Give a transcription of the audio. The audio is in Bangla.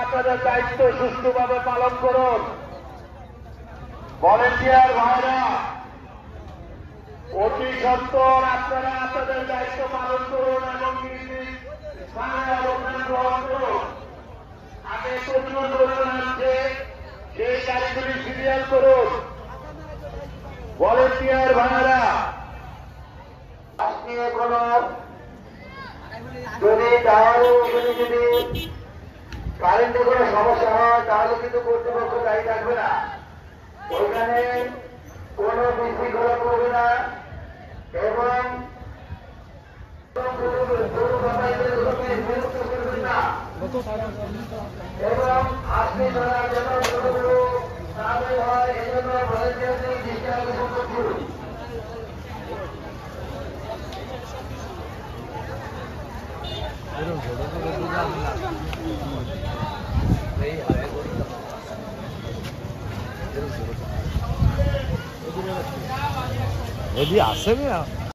আপনাদের দায়িত্ব সুষ্ঠুভাবে পালন করুন। ভলেন্টিয়ার ভাইরা অতি সত্বর আপনারা আপনাদের দায়িত্ব পালন করুন এবং স্থানে অবস্থান গ্রহণ করুন। আগে কোন ধরুন আছে সেই গাড়িগুলি সিরিয়াল করুন। ভলেন্টিয়ার ভাইরা আজকে কোন যদি কারেন্টে কোনো সমস্যা হয় তাহলে কিন্তু কর্তৃপক্ষ দায়ী থাকবে না। ওইখানে কোনো বিশৃঙ্খলা করবে না এবং এবং আপনি ধরার জন্য হয় এজন্য ভলেন্টিয়ারদের দৃষ্টি আকর্ষণ করুন। এদি আছে না